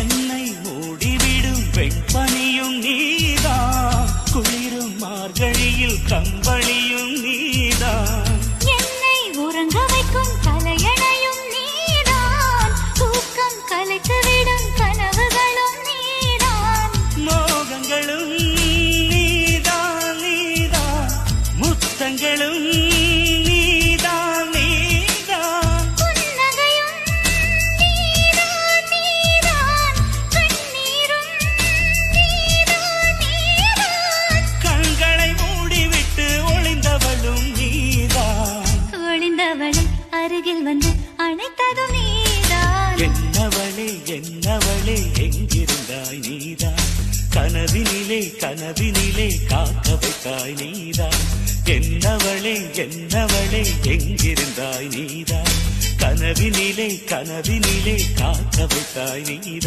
என்னை மூடிவிடும் வெண்பனியும் நீதான், குளிரும் மார்கழியில் கம்பளியும் நீதான், என்னை உறங்க வைக்கும் தலையணையும் நீதான், தூக்கம் கலைத்துவிடும் கனவுகளும் நீதான், மோகங்களும் நீதான் நீதான், முத்தங்களும் நீதான் நீதான், புன்னகையும் நீதான் நீதான், கண்ணீரும் நீதான் நீதான், கண்களை மூடிவிட்டு ஒளிந்தவளும் நீதான், ஒளிந்தவளை அருகில் வந்து அணைத்ததும் நீதான், என்னவளே என்னவளே எங்கிருந்தாய் நீதான், கனவினிலே கனவினிலே காக்க வைத்தாய் நீதான், என்னவளே என்னவளே எங்கிருந்தாய் நீதான், கனவினிலே கனவினிலே காக்க வைத்தாய் நீதான்.